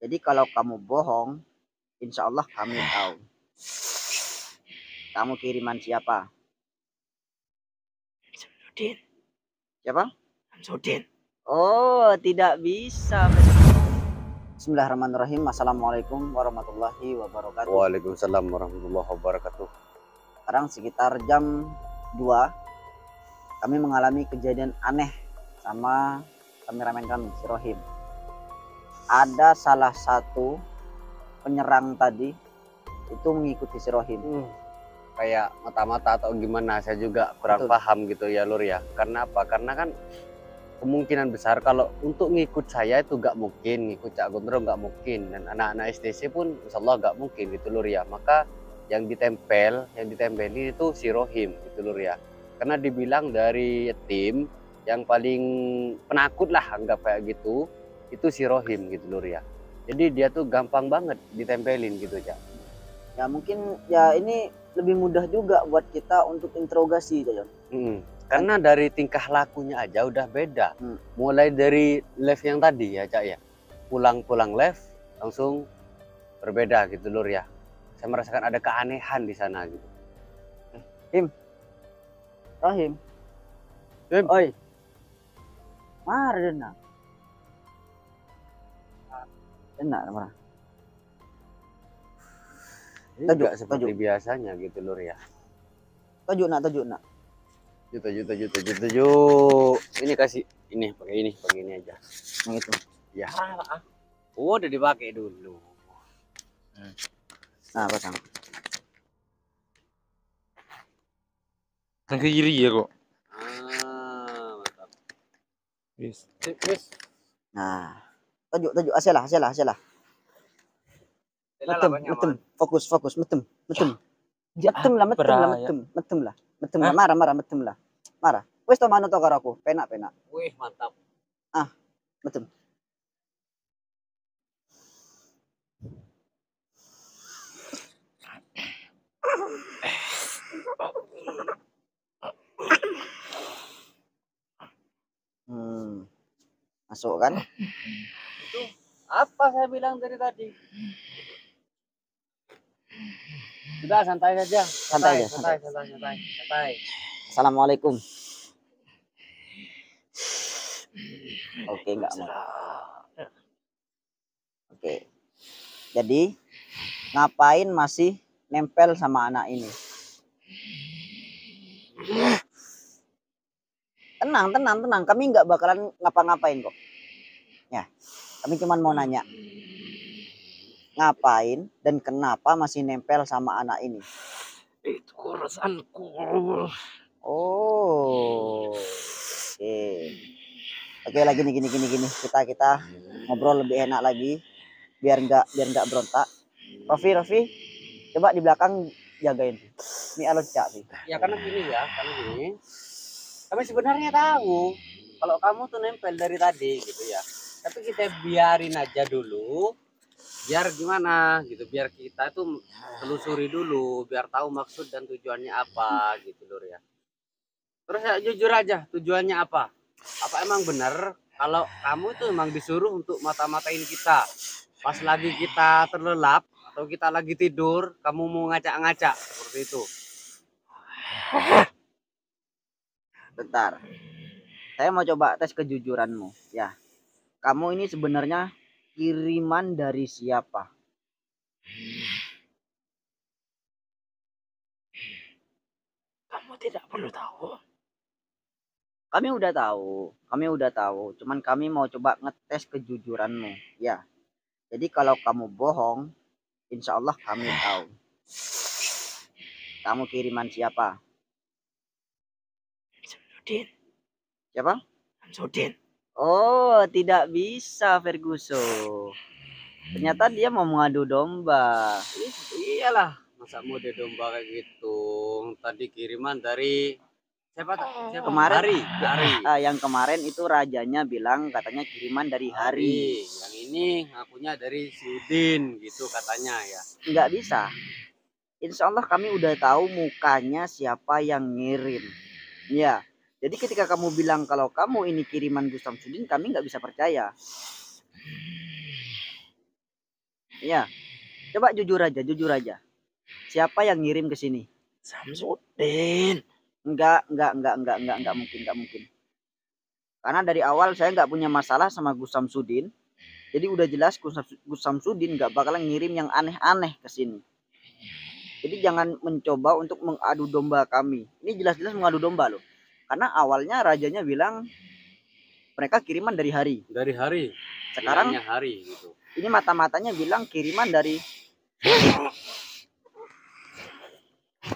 Jadi kalau kamu bohong, insya Allah kami tahu. Kamu kiriman siapa? Samsudin. Siapa? Samsudin. Oh, tidak bisa. Bismillahirrahmanirrahim. Assalamualaikum warahmatullahi wabarakatuh. Waalaikumsalam warahmatullahi wabarakatuh. Sekarang sekitar jam 2, kami mengalami kejadian aneh sama kameramen kami, si Rohim. Ada salah satu penyerang tadi itu mengikuti si Rohim. Kayak mata-mata atau gimana, saya juga kurang Betul. paham gitu ya Lur ya. Karena apa? Karena kan kemungkinan besar kalau untuk ngikut saya itu gak mungkin, ngikut Cak Gondrong gak mungkin, dan anak-anak SDC pun insya Allah gak mungkin gitu Lur ya. Maka yang ditempelin itu si Rohim gitu Lur ya. Karena dibilang dari tim yang paling penakut lah, anggap kayak gitu, itu si Rohim gitu Lur ya. Jadi dia tuh gampang banget ditempelin gitu Cak. Ya mungkin ya ini lebih mudah juga buat kita untuk interogasi, Jon. Karena dari tingkah lakunya aja udah beda. Mulai dari live yang tadi ya Cak ya, pulang live langsung berbeda gitu Lur ya. Saya merasakan ada keanehan di sana gitu. Rohim. Oi. Mar dena. Marah. Ini juga seperti biasanya gitu Lur ya. Tajuk nak. Tujuh. Ini kasih ini pakai ini aja. Yang itu. Ya. Oh, udah dipakai dulu. Nah, pasang. Yang ke kiri ya kok. Mantap. Yes. Nah, tajuk asalah. Metem. Fokus, metem. Metem lah. Marah. Wes to mano to karo aku. Penak. Wih, mantap. Metem. Masuk kan? Itu apa saya bilang dari tadi? Sudah santai saja. Santai. Assalamualaikum. Oke, enggak mau. Oke. Jadi ngapain masih nempel sama anak ini? Tenang. Kami nggak bakalan ngapa-ngapain kok. Ya, kami cuma mau nanya. Ngapain dan kenapa masih nempel sama anak ini? Itu urusanku. Oh. Oke, lagi nih gini. Kita ngobrol lebih enak lagi biar nggak berontak. Rofi, coba di belakang jagain. Ini alur Cak sih. Ya karena gini. Kami sebenarnya tahu kalau kamu tuh nempel dari tadi gitu ya. Tapi kita biarin aja dulu. Biar gimana gitu, biar kita tuh telusuri dulu, biar tahu maksud dan tujuannya apa gitu Lur ya. Terus ya jujur aja, tujuannya apa? Apa emang benar kalau kamu tuh emang disuruh untuk mata-matain kita? Pas lagi kita terlelap atau kita lagi tidur, kamu mau ngacak-ngacak seperti itu? Bentar. Saya mau coba tes kejujuranmu. Ya. Kamu ini sebenarnya kiriman dari siapa? Kamu tidak perlu tahu. Kami udah tahu. Cuman kami mau coba ngetes kejujuranmu. Ya. Jadi kalau kamu bohong, insya Allah kami tahu. Kamu kiriman siapa? Samsudin. Siapa? Samsudin. Oh, tidak bisa Ferguson. Ternyata dia mau mengadu domba. Iyalah, masa mau domba kayak gitu. Tadi kiriman dari siapa? Kemarin Hari. Yang kemarin itu rajanya bilang katanya kiriman dari Hari. Yang ini ngakunya dari si Udin gitu katanya ya. Nggak bisa. Insya Allah kami udah tahu mukanya siapa yang ngirim. Ya. Jadi ketika kamu bilang kalau kamu ini kiriman Gus Samsudin, kami nggak bisa percaya. Iya. Coba jujur aja, jujur aja. Siapa yang ngirim ke sini? Samsudin. Enggak mungkin, enggak mungkin. Karena dari awal saya nggak punya masalah sama Gus Samsudin. Jadi udah jelas Gus Samsudin nggak bakalan ngirim yang aneh-aneh ke sini. Jadi jangan mencoba untuk mengadu domba kami. Ini jelas-jelas mengadu domba loh. Karena awalnya rajanya bilang mereka kiriman dari hari. Dari hari. Sekarang Bilangnya hari gitu. ini mata-matanya bilang kiriman dari.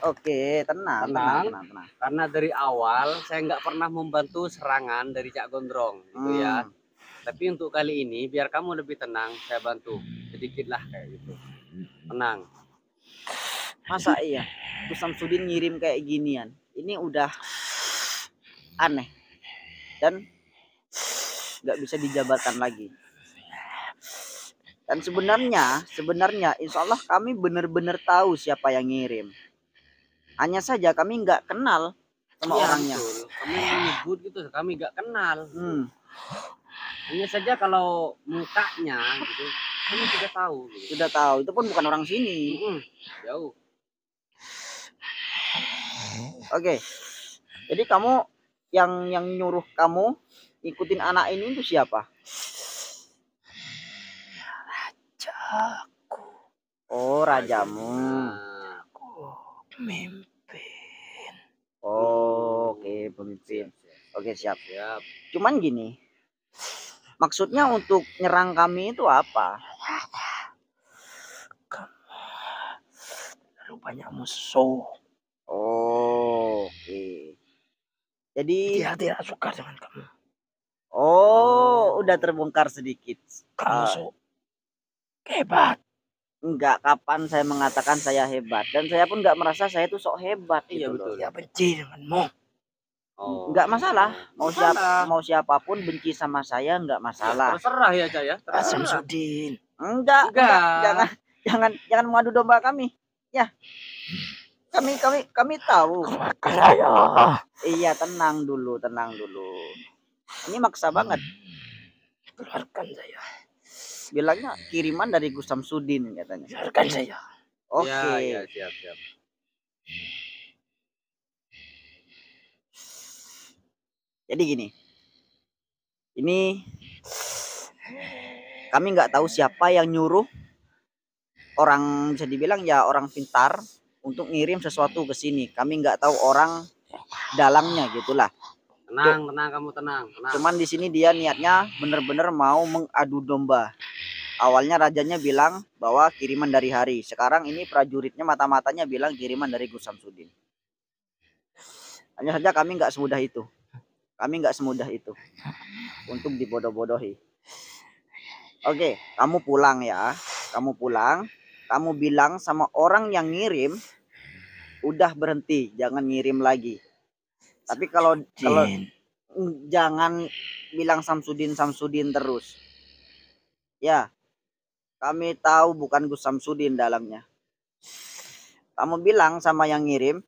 Oke, tenang. Karena dari awal saya nggak pernah membantu serangan dari Cak Gondrong gitu ya. Tapi untuk kali ini biar kamu lebih tenang, saya bantu sedikit lah kayak gitu. Tenang. Masa iya Gus Samsudin ngirim kayak ginian? Ini udah aneh dan nggak bisa dijabarkan lagi. Dan sebenarnya insya Allah kami benar-benar tahu siapa yang ngirim. Hanya saja kami nggak kenal sama orangnya. Betul. Kami menyebut gitu, kami nggak kenal. Hanya saja kalau mukanya gitu, kami sudah tahu. Gitu. Sudah tahu, itu pun bukan orang sini. Jauh. Oke. Jadi kamu yang nyuruh kamu ikutin anak ini itu siapa? Rajaku. Oh, rajamu. Aku pemimpin. Oh, oke, pemimpin. Oke, siap. Cuman gini. Maksudnya untuk nyerang kami itu apa? Terlalu banyak musuh. Oh, oke. Jadi Dia tidak suka dengan kamu. Oh, udah terbongkar sedikit. Kamu hebat. Enggak, kapan saya mengatakan saya hebat? Dan saya pun enggak merasa saya itu sok hebat. Iya gitu betul. Loh. Dia benci denganmu. Enggak masalah. Mau siapapun benci sama saya enggak masalah. Terserah ya, Cak ya. Samsudin. Enggak. Jangan mengadu domba kami. Ya. Kami tahu. Iya, tenang dulu. Ini maksa banget. Keluarkan saya. Bilangnya kiriman dari Gus Samsudin katanya. Keluarkan saya. Oke. Ya, siap. Jadi gini. Ini kami nggak tahu siapa yang nyuruh orang, bisa dibilang ya orang pintar untuk ngirim sesuatu ke sini. Kami nggak tahu orang dalangnya gitulah. Tenang, kamu tenang. Cuman di sini dia niatnya bener-bener mau mengadu domba. Awalnya rajanya bilang bahwa kiriman dari hari. Sekarang ini prajuritnya mata-matanya bilang kiriman dari Gus Samsudin. Hanya saja kami nggak semudah itu. Untuk dibodoh-bodohi. Oke, kamu pulang ya. Kamu bilang sama orang yang ngirim, udah berhenti, jangan ngirim lagi. Tapi kalau jangan bilang Samsudin terus. Ya, kami tahu bukan Gus Samsudin dalamnya. Kamu bilang sama yang ngirim,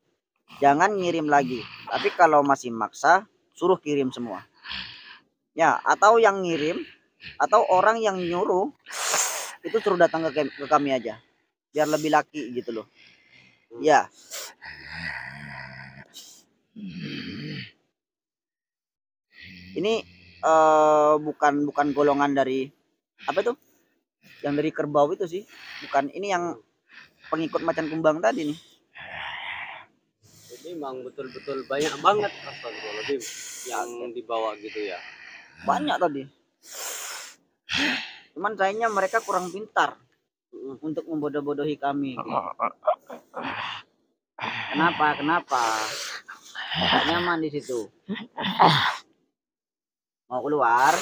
jangan ngirim lagi. Tapi kalau masih maksa, suruh kirim semua. Ya, atau yang ngirim, atau orang yang nyuruh, itu suruh datang ke kami aja. Biar lebih laki gitu loh. Ya. Ini bukan golongan dari apa tuh? Yang dari kerbau itu sih. Bukan, ini yang pengikut macan kumbang tadi nih. Jadi memang betul-betul banyak banget Astagfirullahaladzim yang dibawa gitu ya. Banyak tadi. Cuman sayangnya mereka kurang pintar untuk membodoh-bodohi kami. Kenapa? Gak nyaman di situ. Mau keluar?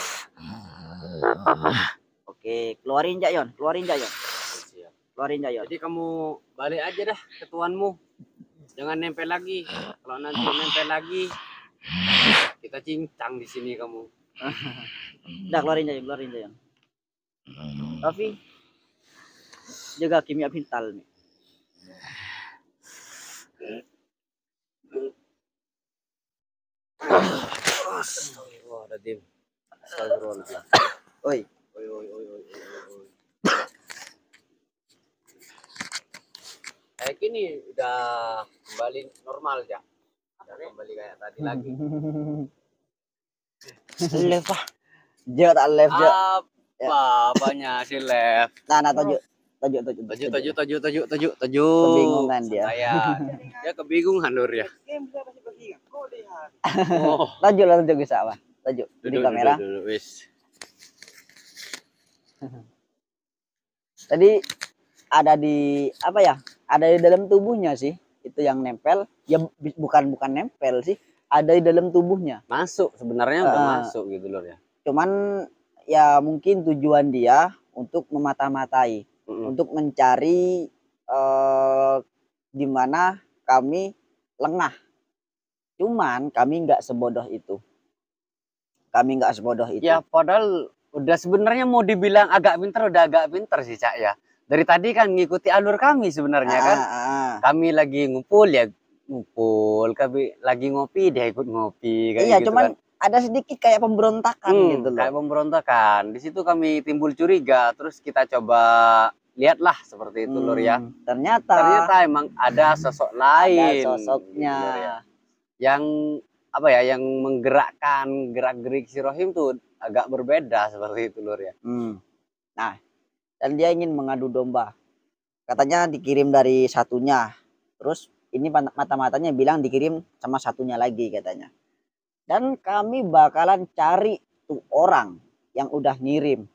Oke, keluarin Jayon. Jadi kamu balik aja dah ke tuanmu. Jangan nempel lagi. Kalau nanti nempel lagi, kita cincang di sini kamu. Udah keluarin Jayon. Raffi, jaga kimia pintal nih. Astagfirullahaladzim. Oi. Kayak gini udah kembali normal ya. Udah kembali kayak tadi lagi. Left ah. Jo tak left jo. Apanya si left? Nah, tojo. Tujuh. Kebingungan dia. Dia kebingungan Nur ya. Oh, Tojo lah tojo bisa apa? Tojo di kamera. duduk, wis. Tadi ada di apa ya? Ada di dalam tubuhnya sih. Itu yang nempel. Ya bukan nempel sih. Ada di dalam tubuhnya. Masuk sebenarnya udah masuk gitu loh ya. Cuman ya mungkin tujuan dia untuk memata-matai, untuk mencari di mana kami lengah. Cuman kami nggak sebodoh itu. Ya padahal udah sebenarnya mau dibilang agak pinter, udah agak pinter sih Cak ya. Dari tadi kan ngikuti alur kami sebenarnya kan. Kami lagi ngumpul ya ngumpul, kami lagi ngopi dia ikut ngopi kayak iya, gitu cuman kan. ada sedikit kayak pemberontakan gitu loh. Kayak pemberontakan. Di situ kami timbul curiga, terus kita coba lihatlah seperti itu Lur ya. Ternyata emang ada sosok lain. ada sosoknya gitu, Lur, ya. Yang apa ya, yang menggerakkan gerak-gerik si Rohim tuh agak berbeda seperti itu Lur ya. Nah, dan dia ingin mengadu domba. Katanya dikirim dari satunya. Terus ini mata-matanya bilang dikirim sama satunya lagi katanya. Dan kami bakalan cari tuh orang yang udah ngirim.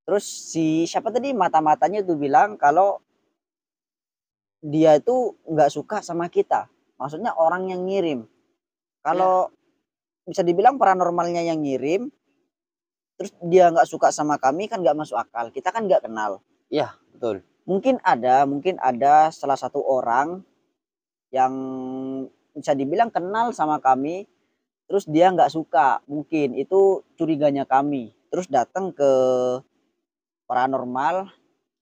Terus si siapa tadi mata-matanya tuh bilang kalau dia itu nggak suka sama kita. Maksudnya orang yang ngirim. Kalau bisa dibilang paranormalnya yang ngirim, terus dia nggak suka sama kami kan nggak masuk akal. Kita kan nggak kenal. Iya betul. Mungkin ada salah satu orang yang bisa dibilang kenal sama kami, terus dia nggak suka, mungkin itu curiganya kami, terus datang ke paranormal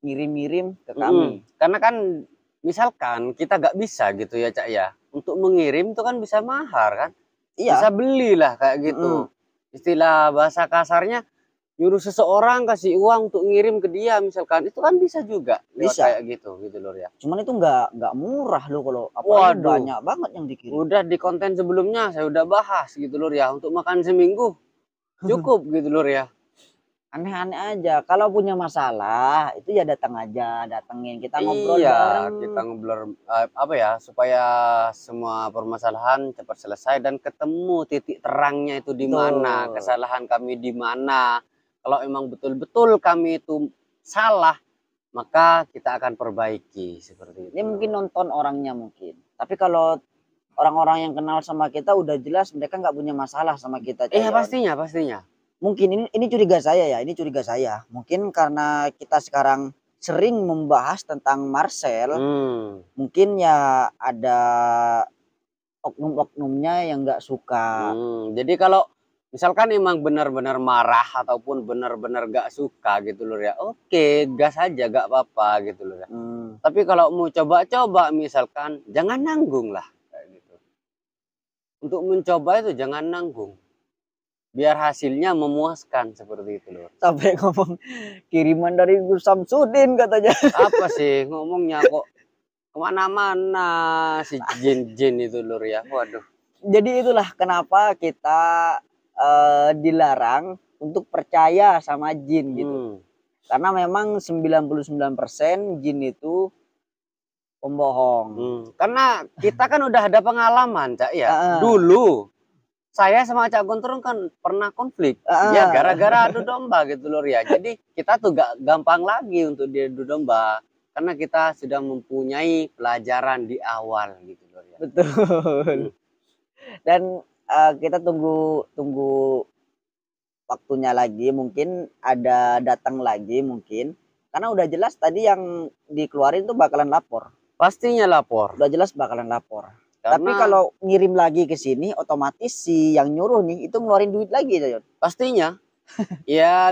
ngirim-ngirim ke kami. Karena kan misalkan kita nggak bisa gitu ya Cak ya, untuk mengirim itu kan bisa mahar kan, bisa belilah kayak gitu. Istilah bahasa kasarnya nyuruh seseorang kasih uang untuk ngirim ke dia misalkan, itu kan bisa juga bisa kayak gitu Lur ya. Cuman itu nggak murah loh kalau apalagi banyak banget yang dikirim. Udah di konten sebelumnya saya udah bahas gitu Lur ya, untuk makan seminggu cukup gitu Lur ya. Aneh-aneh aja. Kalau punya masalah itu ya datengin kita ngobrol bareng. Kita ngobrol apa ya, supaya semua permasalahan cepat selesai dan ketemu titik terangnya itu di mana, kesalahan kami di mana. Kalau emang betul-betul kami itu salah, maka kita akan perbaiki seperti itu. Ini mungkin nonton orangnya mungkin. Tapi kalau orang-orang yang kenal sama kita udah jelas mereka nggak punya masalah sama kita. Pastinya. Mungkin ini curiga saya. Mungkin karena kita sekarang sering membahas tentang Marcel, mungkin ya ada oknum-oknumnya yang nggak suka. Jadi kalau misalkan emang benar-benar marah ataupun benar-benar gak suka gitu Lur ya, oke gas aja gak apa-apa gitu Lur ya. Tapi kalau mau coba-coba misalkan jangan nanggung lah kayak gitu. Untuk mencoba itu jangan nanggung, biar hasilnya memuaskan seperti itu Lur. Sampai ngomong kiriman dari Gus Samsudin katanya. Apa sih ngomongnya kok kemana-mana si jin-jin itu Lur ya. Waduh. Jadi itulah kenapa kita dilarang untuk percaya sama jin gitu. Karena memang 99% jin itu pembohong. Karena kita kan udah ada pengalaman Cak ya. Dulu saya sama Cak Guntur kan pernah konflik. Ya gara-gara adu domba gitu Lur ya. Jadi kita tuh gak gampang lagi untuk diadu domba. Karena kita sudah mempunyai pelajaran di awal gitu Lur ya. Betul. Dan kita tunggu waktunya lagi, mungkin ada datang lagi mungkin. Karena udah jelas tadi yang dikeluarin tuh bakalan lapor. Pastinya lapor. Udah jelas bakalan lapor. Tapi kalau ngirim lagi ke sini, otomatis si yang nyuruh nih itu ngeluarin duit lagi, Jayon. Pastinya. ya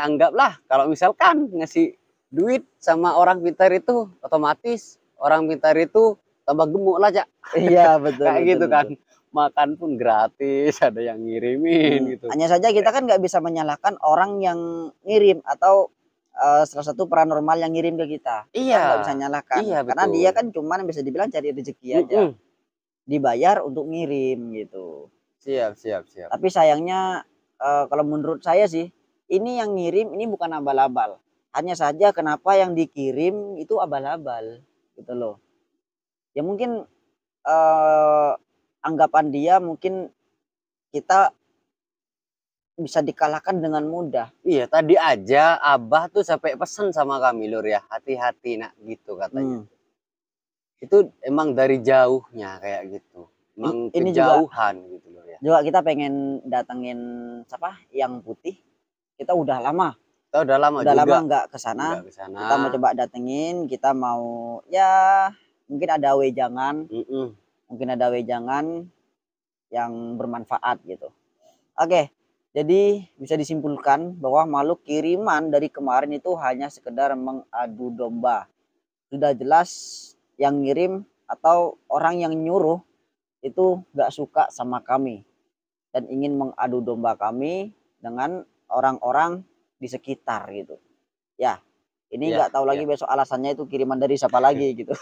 anggaplah kalau misalkan ngasih duit sama orang pintar itu, otomatis orang pintar itu tambah gemuk lah Cak. Iya betul. Kayak gitu kan. Makan pun gratis, ada yang ngirimin gitu. Hanya saja kita kan nggak bisa menyalahkan orang yang ngirim atau salah satu paranormal yang ngirim ke kita. Kita Iya. nggak bisa nyalahkan. Iya, Karena betul. dia kan cuman bisa dibilang cari rezeki aja. Mm-mm. Dibayar untuk ngirim gitu. Siap. Tapi sayangnya kalau menurut saya sih, ini yang ngirim ini bukan abal-abal. Hanya saja kenapa yang dikirim itu abal-abal gitu loh. Ya mungkin anggapan dia mungkin kita bisa dikalahkan dengan mudah. Iya, tadi aja Abah tuh sampai pesan sama kami Lur ya, hati-hati nak gitu katanya. Itu emang dari jauhnya kayak gitu. Emang Ini juga kejauhan gitu Lur ya. juga kita pengen datengin siapa yang putih. Kita udah lama Kita udah lama juga nggak ke sana. nggak kesana. Kita mau coba datengin, kita mau ya mungkin ada wejangan, Mm-mm. mungkin ada wejangan yang bermanfaat gitu. Oke, jadi bisa disimpulkan bahwa makhluk kiriman dari kemarin itu hanya sekedar mengadu domba. Sudah jelas yang ngirim atau orang yang nyuruh itu nggak suka sama kami dan ingin mengadu domba kami dengan orang-orang di sekitar gitu. Ya, ini nggak tahu lagi besok alasannya itu kiriman dari siapa lagi gitu.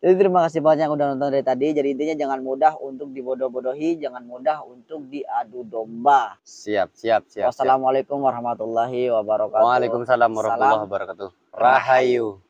Jadi terima kasih banyak udah nonton dari tadi. Jadi intinya jangan mudah untuk dibodoh-bodohi, jangan mudah untuk diadu domba. Siap. Wassalamualaikum warahmatullahi wabarakatuh. Waalaikumsalam warahmatullahi wabarakatuh. Rahayu.